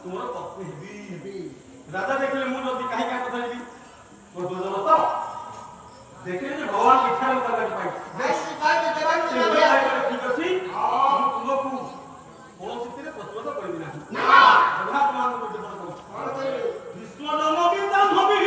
तुमर पत्नी हेबी राजा देखले मु जल्दी काहे का कथा हेबी तो दोजन तो देखले जे भगवान इच्छा रे कर पाई नहीं शिकार के देवान ठीक अछि हां तुमको कोन सिते प्रतिरोध करबी नाही ना भगवान को प्रतिरोध करो कौन कहिबे विश्व जन्म विदान होबी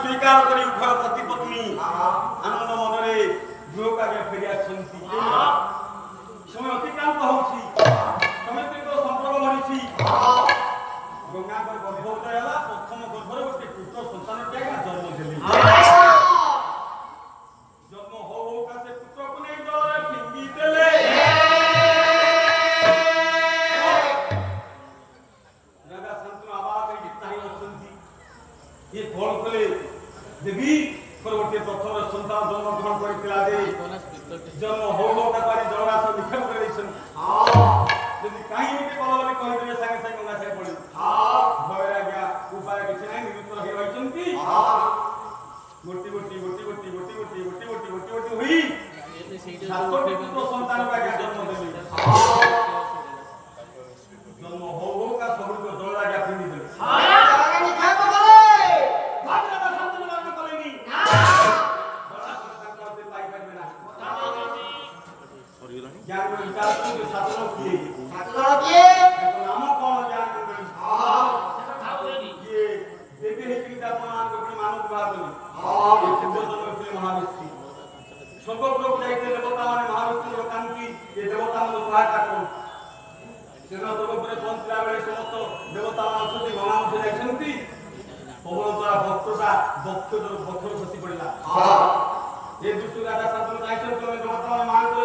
स्वीकार करी उभय पति पत्नी आनंद मनरे गृह कार्य फेरिया छंती समय अतिक्रांत होछि समय तो संपर्क मरिछि गंगा पर गर्भवती होला प्रथम गर्भरे गोटे पुत्र संतान के जन्म देली जन्म हो का से पुत्र को नै जरे फिंगी देले राजा संतन आवाज गीताई छंती ये कौन कले देवी परवर्ती प्रथम संतान जन्म ग्रहण करथिला जे जन्म हो का पारी जगरा से निखम कर दैछन यदि काई एते कलबले कहि देबे संगे संगे गंगा से पड़ी भयरा गया उपाय किछ नै निरुत्तर हे होइछंती गोटी हुई सातोटी पुत्र संतान का जन्म देबे जन्म हो का सब को जगरा गया फिंदी देबे ज्ञान में विचार के साधन किए नाम कौन ज्ञान मंडली ये देवी है कि मान को मानव विभाग में ये सिद्धोदन में महाविष्णु स्वर्ग लोक जाइते देवता माने महाविष्णु लोकांकी ये देवता मन सहायता करो सेना सब पर पहुंचला बेले समस्त देवता मान अछति भगवान से जाइछंती पवन द्वारा भक्त खसी पड़िला ये दुष्ट राजा साधु जाइछन तो देवता मान को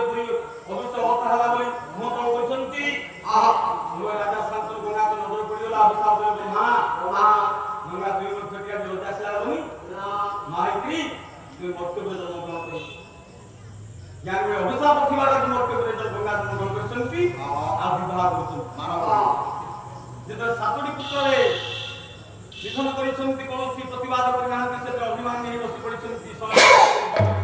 अवश्य होता हला बोली मो तो कहछंती मो राजा साधु गंगा को नजर पड़िला अभिशाप दे ब्रह्मा गंगा दुई मन छटिया देवता सिला बनी माइत्री दुई भक्त को जन्म ग्रहण कर ज्ञान में अभिशाप थिबा के भक्त को जन्म गंगा जन्म ग्रहण करछंती आ विवाह करछन मानव जेतर सातोटी पुत्र रे निधन करिछंती कोनोसी प्रतिवाद करि नाहंती से अभिमान नहीं बसी पड़िछंती समय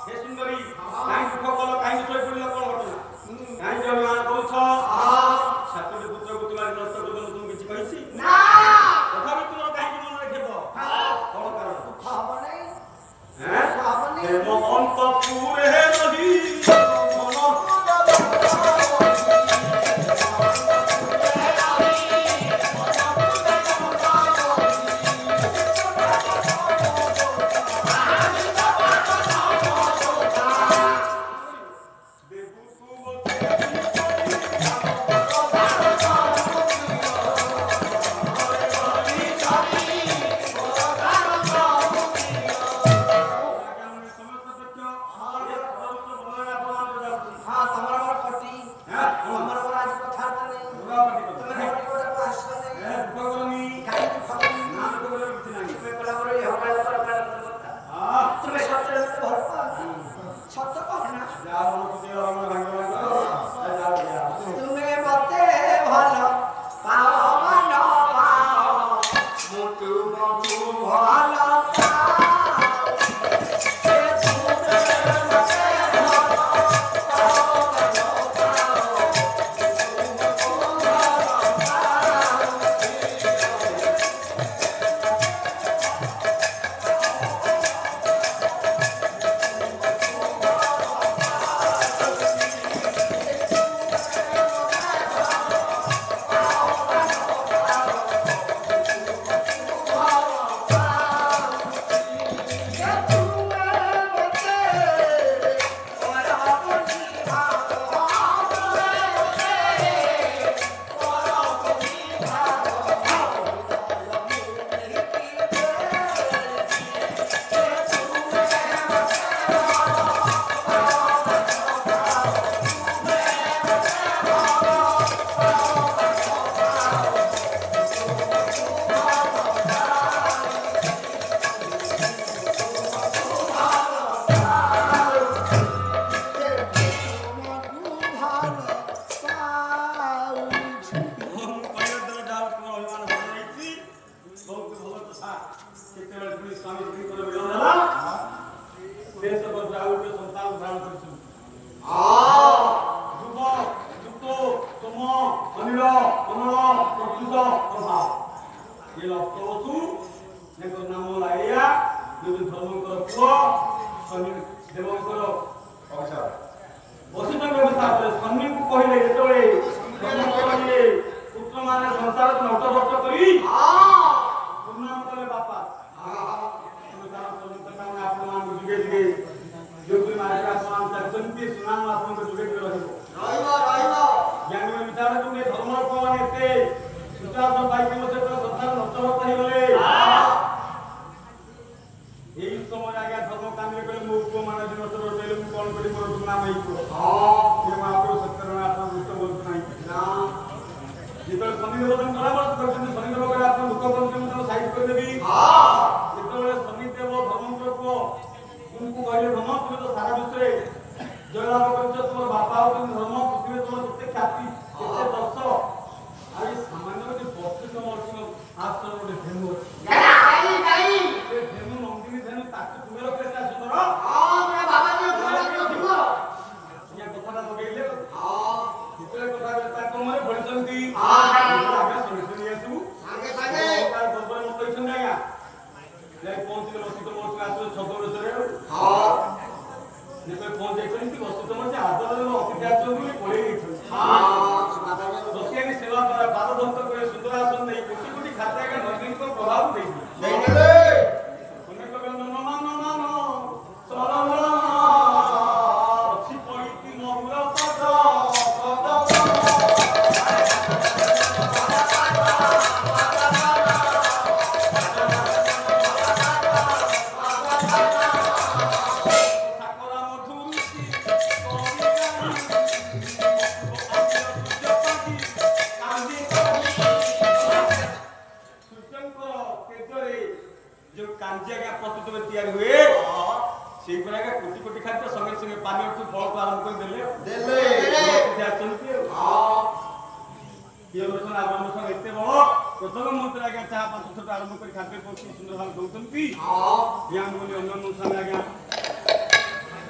हे सुंदरी କରି କାହିଁ ଦୁଃଖ କଲ କାହିଁ ଶୋଇ ପଡ଼ିଲ କଣ ଘଟଣା କାହିଁକି ଅଭିମାନ କରୁଛ ସାତଟି ପୁତ୍ରକୁ ତୁମେ ନଷ୍ଟ କରିଦେଲ ତୁମକୁ କିଛି କହିଛି ନା ତଥାପି ତୁମର କାହିଁକି ମନରେ ଖେଦ କଣ କାରଣ ହବନି ହେମ ଅନ୍ତପୁରେ ରହି ମନ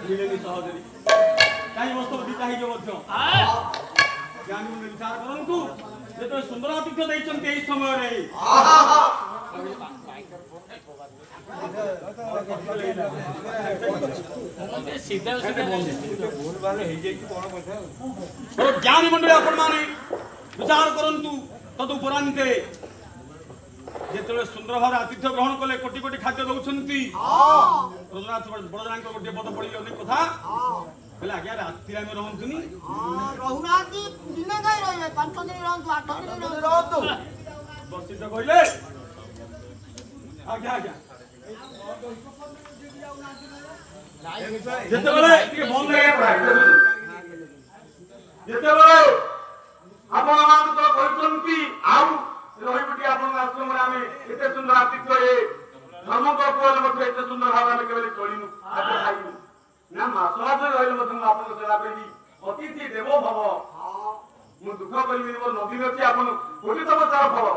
ମିଳେନି ସହଜରେ କାହିଁ ବସ୍ତ ଦିଟା ହେଇଯିବ ମଧ୍ୟ ଜ୍ଞାନୀ ମୁଣ୍ଡ ବିଚାର କରନ୍ତୁ ଯେତେବେଳେ ସୁନ୍ଦର ଆତିଥ୍ୟ ଦେଇଛନ୍ତି ଏହି ସମୟରେ ଜ୍ଞାନୀ ମଣ୍ଡଳୀ ଆପଣ ମାନେ ବିଚାର କରନ୍ତୁ ତଦୁପରାନ୍ତେ ଯେତେବେଳେ ସୁନ୍ଦର ଭାବରେ ଆତିଥ୍ୟ ଗ୍ରହଣ କଲେ କୋଟି କୋଟି ଖାଦ୍ୟ ଦଉଛନ୍ତି ରଘୁନାଥ ବଡ଼ଜଣାଙ୍କ ଗୋଟିଏ ପଦ ପଡ଼ିଲେ ଅନେକ କଥା ହେଲେ ଆଜ୍ଞା ରାତିରେ ଆମେ ରହନ୍ତୁନି ରହୁନାହାନ୍ତି ଦିନେ କାହିଁ ରହିବେ 5 ଦିନ ରହନ୍ତୁ 8 ଦିନ ରହନ୍ତୁ ବସିତ କହିଲେ ଆଜ୍ଞା ଆଜ୍ଞା ଯେତେବେଳେ ଟିକେ ବନ୍ଦ ଯେତେବେଳେ ଆପଣ ମାନଙ୍କୁ କହିଛନ୍ତି ଆଉ ରହିବୁଟି ଆପଣଙ୍କ ଆଶ୍ରମରେ ଆମେ ଏତେ ସୁନ୍ଦର ଆତିଥ୍ୟ ଧର୍ମଙ୍କ ପୁଅରେ ମଧ୍ୟ ଏତେ ସୁନ୍ଦର ଭାବରେ ଆମେ କେବେ ଚଳିନୁ ଖାଦ୍ୟ ଖାଇନୁ ନା ମାସ ମାସ ରହିଲେ ମଧ୍ୟ ମୁଁ ଆପଣଙ୍କ ସେବା କରିବି ଅତିଥି ଦେବ ଭବ ମୁଁ ଦୁଃଖ କରିବି ମୋର ନଦୀ ଅଛି ଆପଣ କୋଟି ତମ ତାର ଫଳ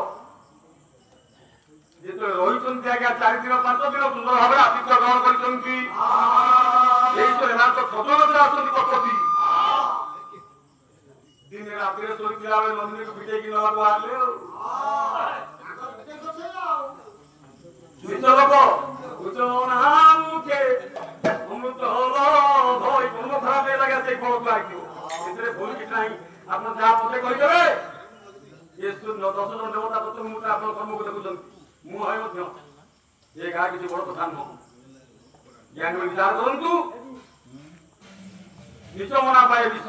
ଯେତେବେଳେ ରହିଛନ୍ତି ଆଜ୍ଞା 4 ଦିନ 5 ଦିନ ସୁନ୍ଦର ଭାବରେ ଆତିଥ୍ୟ ଗ୍ରହଣ କରିଛନ୍ତି ସଜନରେ ଆସନ୍ତି କଟନ୍ତି ଦିନେ ରାତିରେ ଶୋଇଥିଲା ବେଳେ ମନ୍ଦିରକୁ ପିଟେଇକି ନେବାକୁ ବାହାରିଲେ ନିଜ ଲୋକ ମୁଖେ ଅମୃତ ହଲ ଭୟ କର୍ମ ଖରାପ ଲାଗେ ସେଇ ଫଳକୁ ଆସିବ ସେଥିରେ ଭୁଲ କିଛି ନାହିଁ ଆପଣ ଯାହା ପଛେ କହିଦେବେ ଏ 10 ଜଣ ଦେବତା ପଛ ମୁହୂର୍ତ୍ତେ ଆପଣ କର୍ମକୁ ଦେଖୁଛନ୍ତି ମୁଁ ହଏ ମଧ୍ୟ ଏ ଗାଁ କିଛି ବଡ କଥା ନୁହଁ ଜ୍ଞାନ ବିଚାର କରନ୍ତୁ ନିଚ ମନା ପାଏ ବିଷ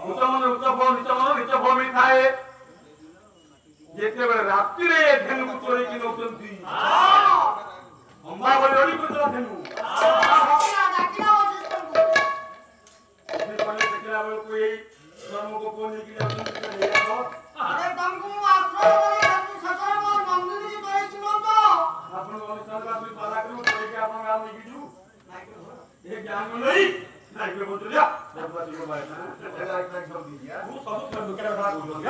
ଉଚ୍ଚ ମନ ଉଚ୍ଚ ଫଳ ନିଚ ମନ ନିଚ ଫଳ ମିଳିଥାଏ ଯେତେବେଳେ ରାତିରେ ଧେନୁକୁ ଚୋରେଇକି ନଉଛନ୍ତି ଅମ୍ବା ବୋଲି ଅଡ଼ି କରିଦେଲା ଧେନୁ ଦେଖିଲା ବେଳକୁ ଏଇ ଧର୍ମକୁ ପୁଅ ନେଇକି ଯାଉଛନ୍ତି ଆପଣଙ୍କ ଅନୁଷ୍ଠାନ ପାଲାକୁ ଚୋରେଇକି ଆପଣଙ୍କ ଗାଁ ନେଇକି ଯିବୁ ଏ ଜ୍ଞାନ ନେଇ ନାଇକେ ବଦଳିଆ ଦେବବାଦୀଙ୍କ ବାଇନା ମୁଁ ସବୁ ଦୁଃଖରେ କଥା କହୁଛନ୍ତି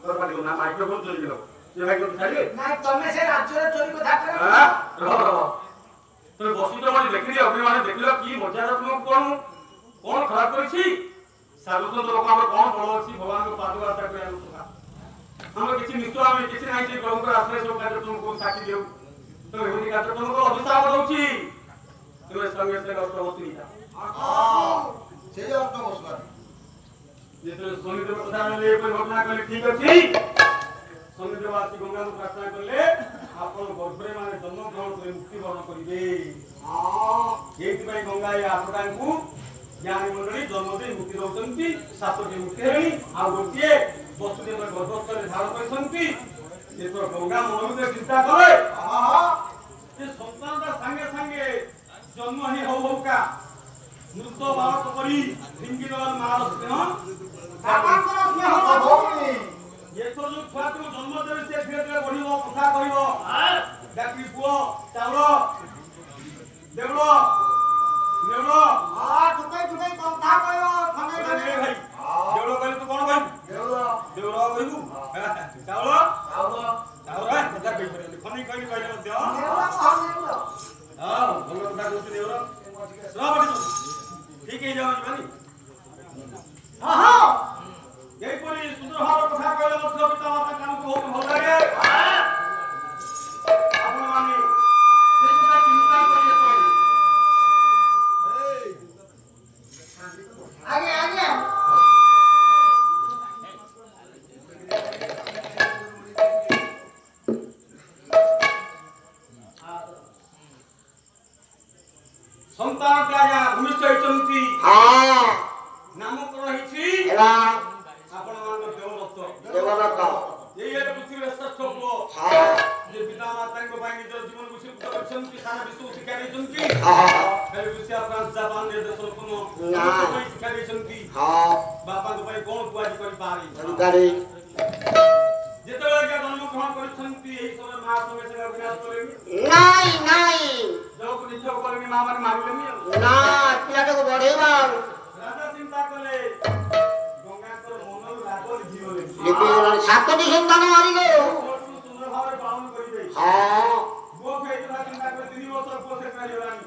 ଦରବାରୀ ନା ମାଇକ୍ରୋଫୋନ ଚୋରି କର ସେ ଭାଇ କଥା ଛାଡ଼ିବେ ନାଇଁ ତମେ ସେ ରାଜ୍ୟରେ ଚୋରି କଥା କର ତମେ ବସିଛ ବୋଲି ଦେଖିଲି ଅଭିମାନ ଦେଖିଲ କି ମଜାର ତୁମକୁ କଣ ଖରାପ କରିଛି ସାଧୁସନ୍ଥ ଲୋକ ଆମର କଣ ଫଳ ଅଛି ଭଗବାନଙ୍କ ପାଦଯାତ୍ରା କରିବା କଥା ଆମର କିଛି ନିଶ୍ଚୟ ଆମେ କିଛି ନାହିଁ ସେ ପ୍ରଭୁଙ୍କର ଆଶ୍ରୟ ସବୁ କାର୍ଯ୍ୟ ତୁମକୁ ସାକ୍ଷୀ ଦେଉ ତ ଏମିତି କାର୍ଯ୍ୟ ତୁମକୁ ଅଭିଶାପ ଦଉଛି ତୁମେ ସଙ୍ଗେ ସଙ୍ଗେ ଅଷ୍ଟ ବସି ସେଇ ଅର୍ଥ ବସବା ଯେତେବେଳେ ଶନିଦେବ କଥା କହିଲେ ଏପରି ଘଟଣା କହିଲେ ଠିକ ଅଛି ଶନିଦେବ ଆସି ଗଙ୍ଗାକୁ ପ୍ରାର୍ଥନା କଲେ ଆପଣ ଗର୍ଭରେ ମାନେ ଜନ୍ମ ଗ୍ରହଣ କରି ମୃତ୍ୟୁବରଣ କରିବେ ଏଇଥିପାଇଁ ଗଙ୍ଗା ଏ ଆପଣଙ୍କୁ ଜ୍ଞାନୀ ମଣ୍ଡଳୀ ଜନ୍ମ ଦେଇ ମୁକ୍ତି ଦଉଛନ୍ତି 7ଟି ମୁକ୍ତି ହେଲେଣି ଆଉ ଗୋଟିଏ ବସୁଦେବ ଗର୍ଭସ୍ଥରେ ଧାରଣ କରିଛନ୍ତି ଯେତେବେଳେ ଗଙ୍ଗା ମନୋଭିତରେ ଚିନ୍ତା କଲେ ସେ ସନ୍ତାନଟା ସାଙ୍ଗେ ସାଙ୍ଗେ ଜନ୍ମ ହିଁ ହଉ ହଉକା ମୃତ ବାଳକ କରି ଫିଙ୍ଗି ଦେବାର ମାର ସ୍ନେହ ବାପାଙ୍କର ସ୍ନେହ ଭଉଣୀ ଏଥର ଯୋଉ ଛୁଆକୁ ଜନ୍ମ ଦେବେ ସେ ଧୀରେ ଧୀରେ ବଢିବ କଥା କହିବ ଡାକି ପୁଅ ଚାଉଳ ଦେଉଳ ନେଉଳ ଟୁକେଇ ଟୁକେଇ କଥା କହିବ ଖଣ୍ଡେ ଭାଇ ଦେଉଳ କହିଲେ ତୁ କଣ କହିବୁ ଦେଉଳ କହିବୁ ଚାଉଳ ଚାଉଳ ଚାଉଳ କଥା କହିପାରିବନି ଖଣ୍ଡେ କହିଲି କହିଲେ ମଧ୍ୟ ହଁ ଭଲ କଥା କହୁଛୁ ଦେଉଳ ଠିକ ହେଇଯାଉଛି ଭାଇ ଏଇପରି ସୁନ୍ଦର ଭାବରେ କଥା କହିଲେ ମଧ୍ୟ ପିତା ମାତା କାମକୁ ବହୁତ ଭଲ ଲାଗେ ଆପଣମାନେ ସେ କଥା ଚିନ୍ତା କରିବେ ଆଜ୍ଞା ଆଜ୍ଞା ସନ୍ତାନଟି ଆଜ୍ଞା ଭୂମିଷ୍ଠ ହେଇଛନ୍ତି ନାମକରଣ ହେଇଛି ଆପଣମାନଙ୍କ ଦେବଦତ୍ତ ଏଇ ହେଲେ ପୃଥିବୀର ଶ୍ରେଷ୍ଠ ପୁଅ ଯେ ପିତା ମାତାଙ୍କ ପାଇଁ ନିଜର ଜୀବନକୁ ସିଦ୍ଧ କରିଛନ୍ତି ସାରା ବିଶ୍ୱକୁ ଶିକ୍ଷା ଦେଇଛନ୍ତି ରୁଷିଆ ଫ୍ରାନ୍ସ ଜାପାନ ଏ ଦେଶର ପୁନଃ ଶିକ୍ଷା ଦେଇଛନ୍ତି ବାପାଙ୍କ ପାଇଁ କଣ କୁହାଜି କରିପାରେ ଯେତେବେଳେ ଆଜ୍ଞା ଜନ୍ମ ଗ୍ରହଣ କରିଛନ୍ତି ଏହି ସମୟରେ ମା ସଙ୍ଗେ ସଙ୍ଗେ ଅଭିନାଶ କଲେନି ନାଇଁ ନାଇଁ ଯୋଉକୁ ନିଶ୍ଚୟ କଲେନି ମା ମାନେ ମାରିଲେନି ନା ପିଲାଟାକୁ ବଢେଇବା ରାଜା ଚିନ୍ତା କଲେ ଗଙ୍ଗାଙ୍କର ମନରୁ ରାଗ ଲିଭିଗଲେ 7ଟି ସନ୍ତାନ ମାରିଗଲେ ସୁନ୍ଦର ଭାବରେ ପାଳନ କରିବେ ପୁଅକୁ ହେଇଥିଲା ଚିନ୍ତା କରି 3 ବର୍ଷ ପୁଅ ସେ କରିଗଲାଣି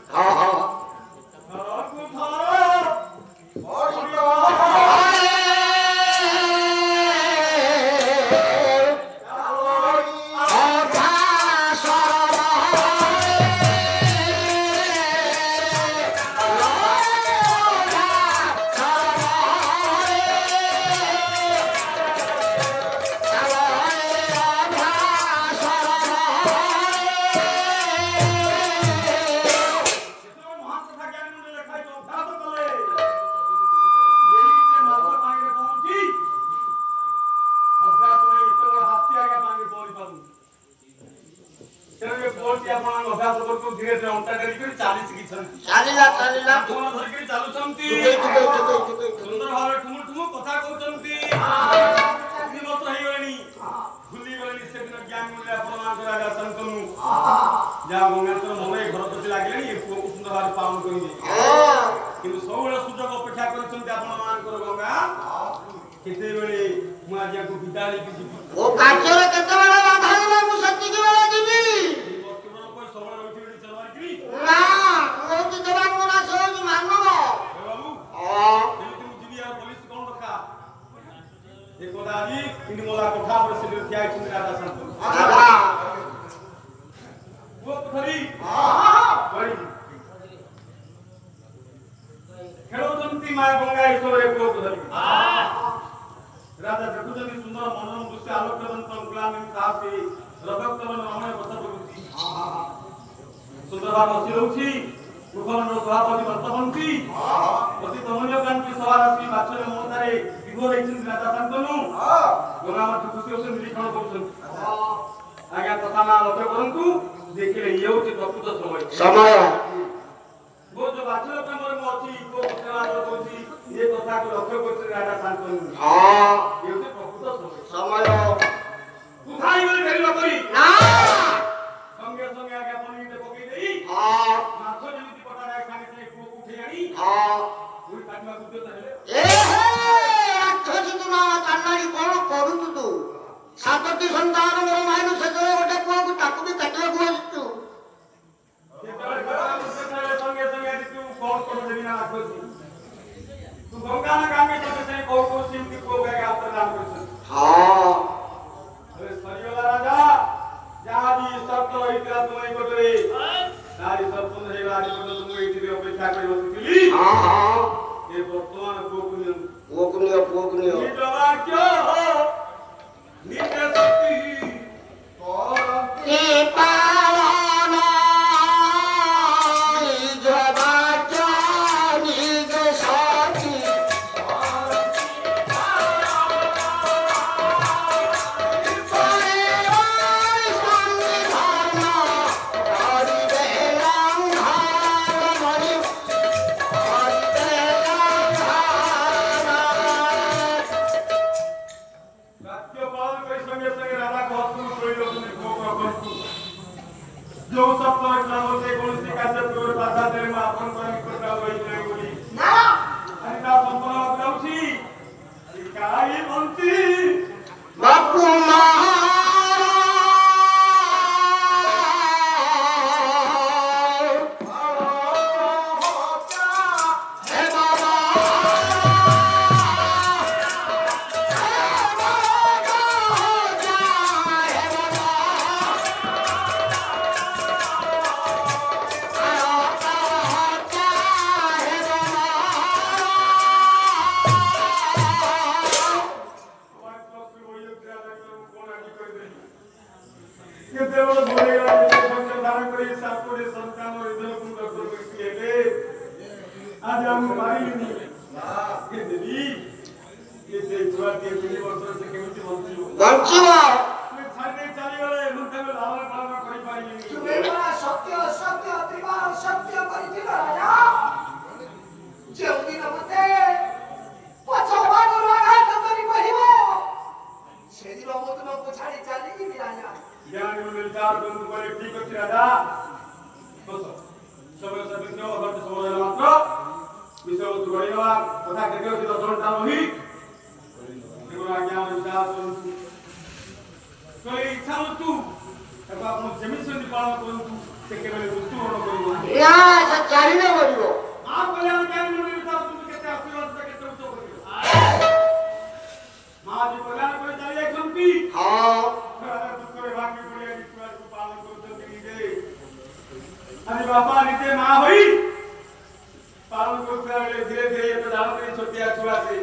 ଜାଣନ୍ତି ଛୋଟିଆ ଛୁଆ ସେ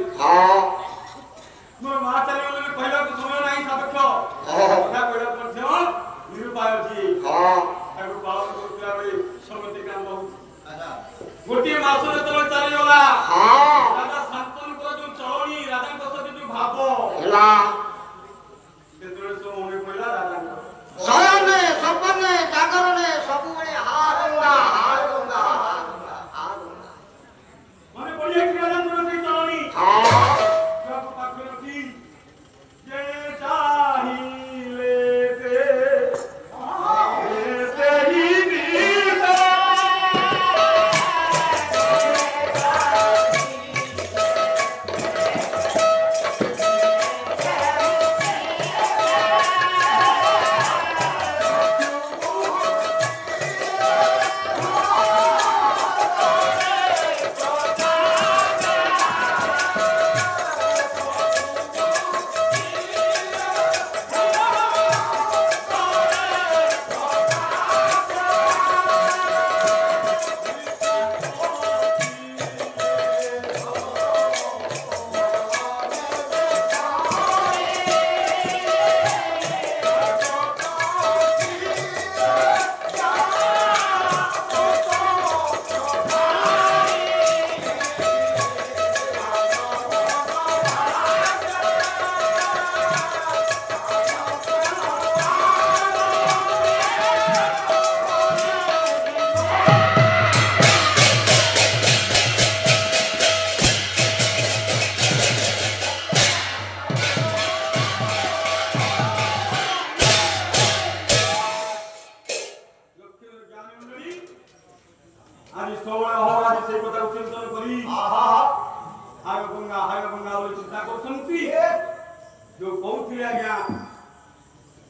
ମୋ ମା ଚାଲିଗଲେ କହିବାକୁ ସମୟ ନାହିଁ ସାପେକ୍ଷ କଥା କହିବାକୁ ମଧ୍ୟ ନିରୁପାୟ ଅଛି ତାକୁ ପାଳନ କରୁଥିଲା ବେଳେ ସମତି କାମ ଗୋଟିଏ ମାସ ଯେତେବେଳେ ଚାଲିଗଲା ରାଜା ଶାନ୍ତନୁଙ୍କର ଯୋଉ ଚଳଣି ରାଜାଙ୍କ ସହିତ ଯୋଉ ଭାବ ହେଲା ଯେତେବେଳେ ସବୁ ମନେ ପଡ଼ିଲା ରାଜାଙ୍କ ଶୟନେ ସପନେ ଜାଗରଣେ ସବୁବେଳେ ମନେ ପଡ଼ିଯାଇଛି ରାଜାଙ୍କର ସେଇ ଚଳଣି ଛୁଆକୁ ପାଖରେ ରଖି ଯେ ଚାହିଁଲେ ସେହି ଦିନ आज सोवळ होवानी से কথা চিন্তন করি হায় গঙ্গা বলে চিন্তা করছন্তি जो কৌথিলে আজ্ঞা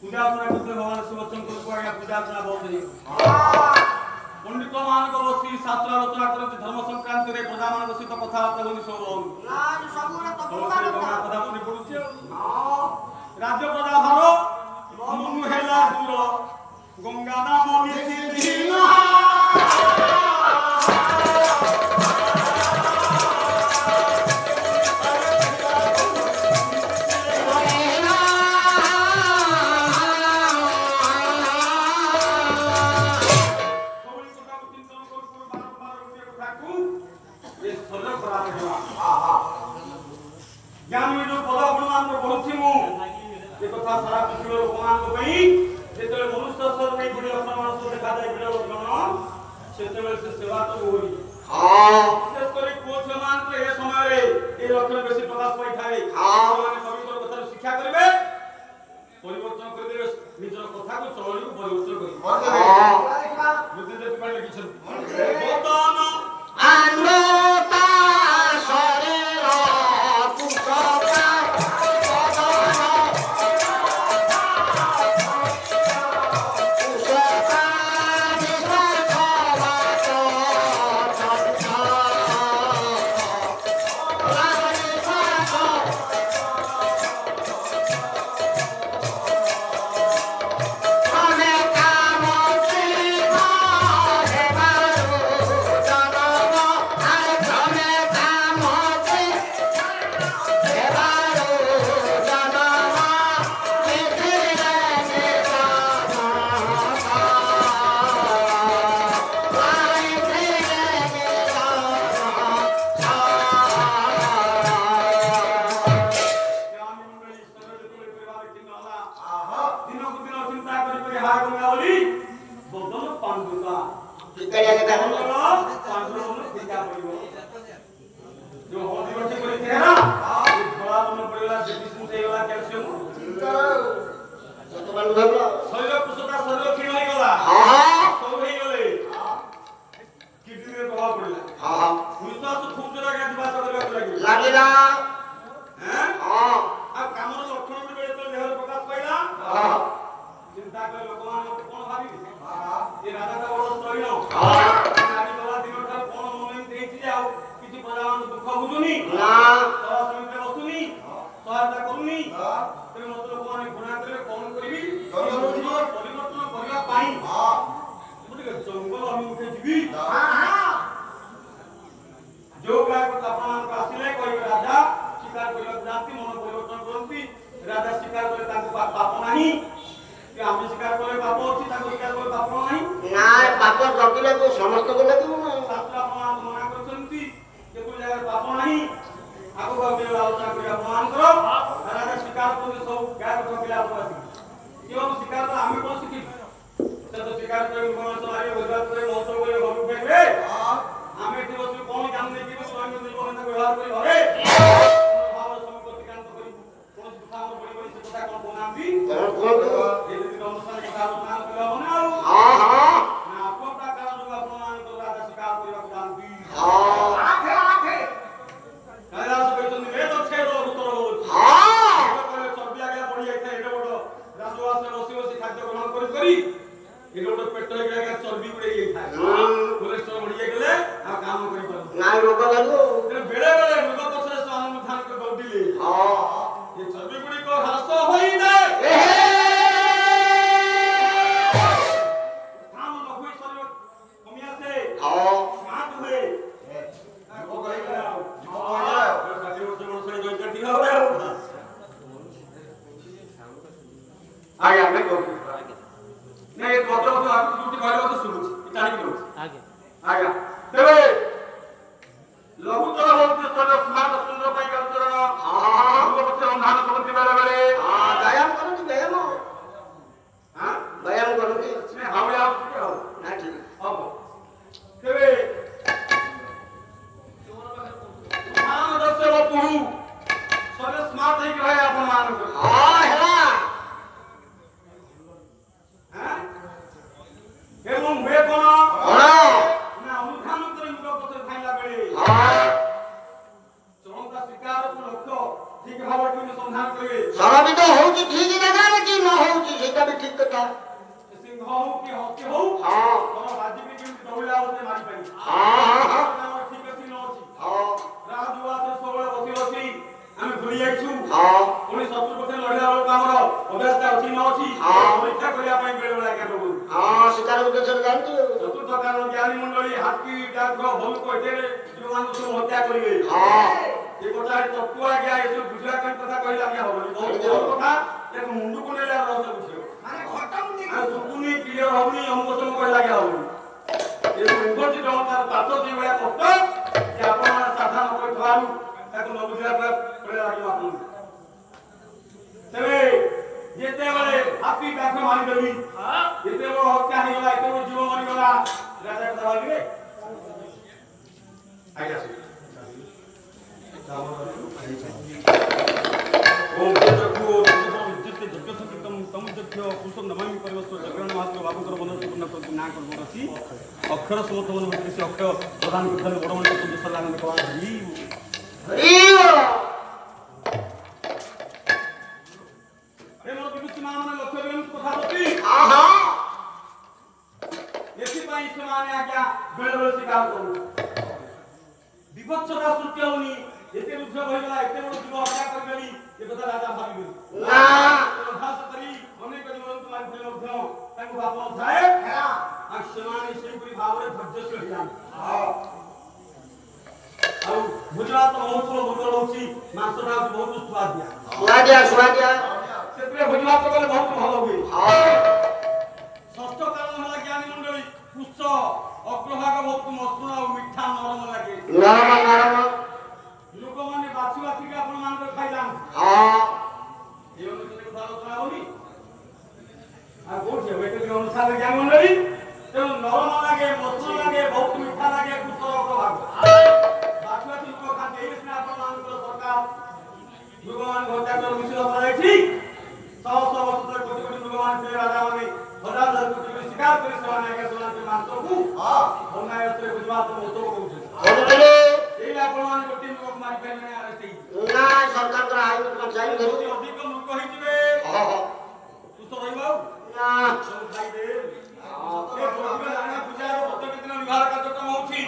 পূজা অর্চনা করতে ভগবান সুবচন করতে আজ্ঞা পূজা অর্চনা বলতে पंडित मान को बसी शास्त्र आलोचना करते धर्म संक्रांति रे प्रजा मान सहित कथा बार्ता होनी सब लाज सबुरे तो गंगा कथा मने पडुछि राज्य प्रजा भार मनु हेला दूर गंगा नाम मिसी दिन ज्ञान में जो पद गुणमान को पढुछि मु ए कथा सारा पृथ्वी लोकमान को पई जेतले मनुष्य स्वर नहीं गुण लक्षण मानस देखा जाय गुण लक्षण सेतले से सेवा तो होई विशेष कर कोचमान तो ए समय रे ए लक्षण बेसी प्रकाश पाई थाए माने पवित्र कथा शिक्षा करबे परिवर्तन कर देबे निजर कथा को चलनी को परिवर्तन करबे बुद्धि देते पाले किछ बोतन आनोता शरीर कुसका जो ଆପଣମାନଙ୍କୁ ଆସିଲେ କହିବେ ରାଜା ଶିକାର କରିବାକୁ ଯାଆନ୍ତି ମନ ପରିବର୍ତ୍ତନ କରନ୍ତି ରାଜା ଶିକାର କଲେ ତାଙ୍କୁ ପାପ ନାହିଁ କି ଆମେ ଶିକାର କଲେ ପାପ ଅଛି ତାଙ୍କୁ ଶିକାର କଲେ ପାପ ନାହିଁ ନା ପାପ ଜଗିଲେ ତୁ ସମସ୍ତଙ୍କୁ ଲାଗିବ ନା ଶାସ୍ତ୍ର ଆପଣମାନଙ୍କୁ ମନା କରିଛନ୍ତି ଯେକୌଣସି ଜାଗାରେ ପାପ ନାହିଁ ଆଗକୁ ଆଲୋଚନା କରିବା ଆପଣମାନଙ୍କର ରାଜା ଶିକାର କରନ୍ତି ସବୁ ଗାଁ ଠକିଲେ ଆପଣ କେଉଁ ଶିକାର ତ ଆମେ କଣ ଶିଖିଛୁ ସେ ତ ଶିକାର କରି ମଣିଷ ମାରି ଭୋଜନ କରି ମହୋତ୍ସବ କରି ଘରକୁ ଫେରିବେ ଆମେ ଏଠି ବସି କଣ କାମ ନେଇକି ସ୍ୱୟଂ ଜୀବନ ବ୍ୟବହାର କରି ଘରେ ଭାବ ସମ୍ପତ୍ତି କାମ କରି କୌଣସି କଥା ଆମର ପଡିବ ସେ କଥା କଣ କହୁନାହାନ୍ତି ଅନୁଷ୍ଠାନ କଥା ଆଲୋଚନା କରିବା ହବ ନା ଆଉ ନା ଆପଣଟା କାରଣ ଯୋଉ ଆପଣମାନଙ୍କର ରାଜା ଶିକାର କରିବାକୁ ଯାଆନ୍ତି କାଳିଦାସ କହିଛନ୍ତି ବେଦ ଛେଦ ଉତ୍ତର ହଉଛି ଚର୍ବି ଆଜ୍ଞା ପଡି ଯାଇଥାଏ ଏଡେ ବଡ ରାଜବାସରେ ବସି ବସି ଖାଦ୍ୟ ଗ୍ରହଣ କରି ଏଡେ ବଡ ପେଟ ଆଜ୍ଞା ଚର୍ବି ଗୁଡେ ଯାଇଥାଏ କୋଲେଷ୍ଟ୍ରଲ ବଢି ଯାଇଗଲେ ଆଉ କାମ କରିପାରନ୍ତି ନା ରୋଗ ଲାଗିବ ବେଳେ ବେଳେ ରୋଗ ପଛରେ ସେ ଅନୁଧ୍ୟାନ କରି ଦୌଡ଼ିଲେ ଏ ଚର୍ବି ଗୁଡିକ ହ୍ରାସ ହୋଇଯାଏ କାମ ନ ହୁଏ ଶରୀର କମି ଆସେ ସ୍ମାର୍ଟ ହୁଏ ଆଜ୍ଞା ଆମେ କହୁଛୁ ନାଇଁ ଏ ପତ୍ର ପତ୍ର ଆଗରୁ କହିଲେ ତ ଶୁଭୁଛି ଜାଣିକି ରହୁଛି ଆଜ୍ଞା ତେବେ ଲଘୁତର ହଉଛି ଶରୀର ସ୍ମାର୍ଟ ସୁନ୍ଦର ପାଇଁ କାରୁଚରଣ ପଛରେ ଅନ୍ଧାନ କରନ୍ତି ବେଳେ ବେଳେ ବ୍ୟାୟାମ କରନ୍ତି ବ୍ୟାୟାମ କରନ୍ତି ହାଉଳିଆ ଆସୁଛି ଆଉ ନା ଠିକ ହବ ତେବେ ଶରୀର ସ୍ମାର୍ଟ ହେଇକି ରହେ ଆପଣମାନଙ୍କର ହେଲା ଏବଂ ହୁଏ କଣ ନା ଅନୁଧ୍ୟାନ କରି ମୁଗ ପଛରେ ଧାଇଁଲା ବେଳେ ଚଳନ୍ତା ଶିକାରକୁ ଲକ୍ଷ୍ୟ ଠିକ ଭାବରେ କେମିତି ସନ୍ଧାନ କରିବେ ସରବିତ ହଉଛି ଠିକ ଜାଗାରେ କି ନ ହଉଛି ସେଇଟା ବି ଠିକ କଥା ସିଂହ ହଉ କି ହସ୍ତି ହଉ ତମ ବାଜିକି କେମିତି ଦୌଡ଼ିଲା ବେଳେ ମାରିପାରିବେ ଠିକ ଅଛି ନ ଅଛି ରାଜୁଆସରେ ସବୁବେଳେ ବସି ବସି ଆମେ ଭୁଲି ଯାଇଛୁ ପୁଣି ଶତ୍ରୁ ପକ୍ଷେ ଲଢିଲା ବେଳକୁ ଆମର ଅଭ୍ୟାସଟା ଅଛି ନ ଅଛି ପରୀକ୍ଷା କରିବା ପାଇଁ ବେଳେ ବେଳେ ଆଜ୍ଞା ସବୁ ଶିକାର ଉଦ୍ଦେଶ୍ୟରେ ଯାଆନ୍ତି ଚତୁର୍ଥ କାରଣ ଜ୍ଞାନୀ ମଣ୍ଡଳୀ ହାତୀ ବ୍ୟାଘ୍ର ଭଲୁକ ଏଠାରେ ଯୋଉମାନଙ୍କୁ ସବୁ ହତ୍ୟା କରିବେ ଏ କଥା ତତ୍ତ୍ୱ ଆଜ୍ଞା ଏସବୁ ବୁଝିବା ପାଇଁ କଥା କହିଲେ ଆଜ୍ଞା ହବନି ବହୁତ କଥା ତାକୁ ମୁଣ୍ଡକୁ ନେଲେ ରହସ୍ୟ ବୁଝିବ ଶୁକୁନି କ୍ଲିୟର ହବନି ଅମୁକ ସବୁ କହିଲେ ଆଜ୍ଞା ହବନି ଏସବୁ ଇଂଗ୍ରଜୀ ତାର ପାଠ ସେଇଭଳିଆ କଷ୍ଟ ଯେ ଆପଣମାନେ ସାଧା ନ କରିଥିବାରୁ ତାକୁ ନ ବୁଝିଲା ପରେ ଲାଗିବ ଆପଣଙ୍କୁ ତେବେ ଯେତେବେଳେ ହାତୀ ବ୍ୟାଘ୍ର ମାରିଦେବି ଏତେ ବଡ ହତ୍ୟା ହେଇଗଲା ଏତେ ବଡ ଜୀବ ମରିଗଲା ରାଜା କଥା ଭାବିବେ ଆଜ୍ଞା ଅକ୍ଷର ସମସ୍ତ ମନେ ସେ ଅକ୍ଷର ପ୍ରଦାନ କରିଥାନ୍ତି ବଡ ମଣିଷ ଦେଶରେ ଆମେ କଣ ଏଥିପାଇଁ ସେମାନେ ଆଜ୍ଞା ବେଳେ ବେଳେ ଶିକାର କରୁ ବିଭତ୍ସତା ସୃଷ୍ଟି ହଉନି ଏତେ ରୁଦ୍ଧ ହୋଇଗଲା ଏତେ ବଡ ଜୀବ ହତ୍ୟା କରିଦେଲି ଏ କଥା ରାଜା ଭାବିବେନି ଅଭ୍ୟାସ କରି ଅନେକ ଜୀବଜନ୍ତୁ ମାରିଥିଲେ ମଧ୍ୟ ତାଙ୍କୁ ବାପ ଥାଏ ଆଉ ସେମାନେ ସେହିପରି ଭାବରେ ଧୈର୍ଯ୍ୟଶୀଳ ହେଇଯାନ୍ତି ଆଉ ଗୁଜରାଟ ମହୋତ୍ସବ ଭଲ ହଉଛି ମାଂସଟା ହଉଛି ବହୁତ ସୁଆଦିଆ ସେଥିରେ ଭୋଜିଭାତ କଲେ ବହୁତ ଭଲ ହୁଏ ଷଷ୍ଠ କାରଣ ହେଲା ଜ୍ଞାନୀ ମଣ୍ଡଳୀ ପୁଷ ଅଗ୍ରଭାଗ ବହୁତ ମସୃଣ ଆଉ ମିଠା ନରମ ଲାଗେ ଲୋକମାନେ ବାଛି ବାଛିକି ଆପଣମାନଙ୍କର ଖାଇଯାଆନ୍ତି ଏ ଅନୁସାରେ କଥା ଆଲୋଚନା ହଉନି ଆଉ କୋଉଠି ଏଠି ଅନୁସାରେ ଜ୍ଞାନୀ ମଣ୍ଡଳୀ ତେଣୁ ନରମ ଲାଗେ ମସୃଣ ଲାଗେ ବହୁତ ମିଠା ଲାଗେ ପୁଷ ଅଗ୍ରଭାଗ ବାଛି ବାଛି ଲୋକ ଖାଆନ୍ତି ଏଇ ସିନା ଆପଣମାନଙ୍କର ସରକାର ଲୋକମାନଙ୍କୁ ହତ୍ୟା କରି ନିଷେଧ କରାଯାଇଛି ଶହ ଶହ ବର୍ଷ ଧରି କୋଟି କୋଟି ଲୋକମାନେ ଥିଲେ ରାଜାମାନେ ହଜାର ହଜାର କୋଟି କୋଟି ଶିକାର କରି ସେମାନେ ଆଜ୍ଞା ଶୁଣାନ୍ତି ମାଂସକୁ ଅନ୍ୟାୟରେ ବୁଝିବାକୁ ମହତ୍ତ୍ୱ କହୁଛନ୍ତି ଏଇ ଆପଣମାନେ ଗୋଟିଏ ଲୋକକୁ ମାରିପାରିବେ ସରକାରଙ୍କର ଆଇନ ଯଦି ଅଧିକ ଲୋକ ହେଇଯିବେ ସୁସ୍ଥ ରହିବ ଆଉ ସବୁ ଖାଇବେ ପୂଜାର ପ୍ରତ୍ୟେକ ଦିନ ବିବାହ କାର୍ଯ୍ୟକ୍ରମ ହଉଛି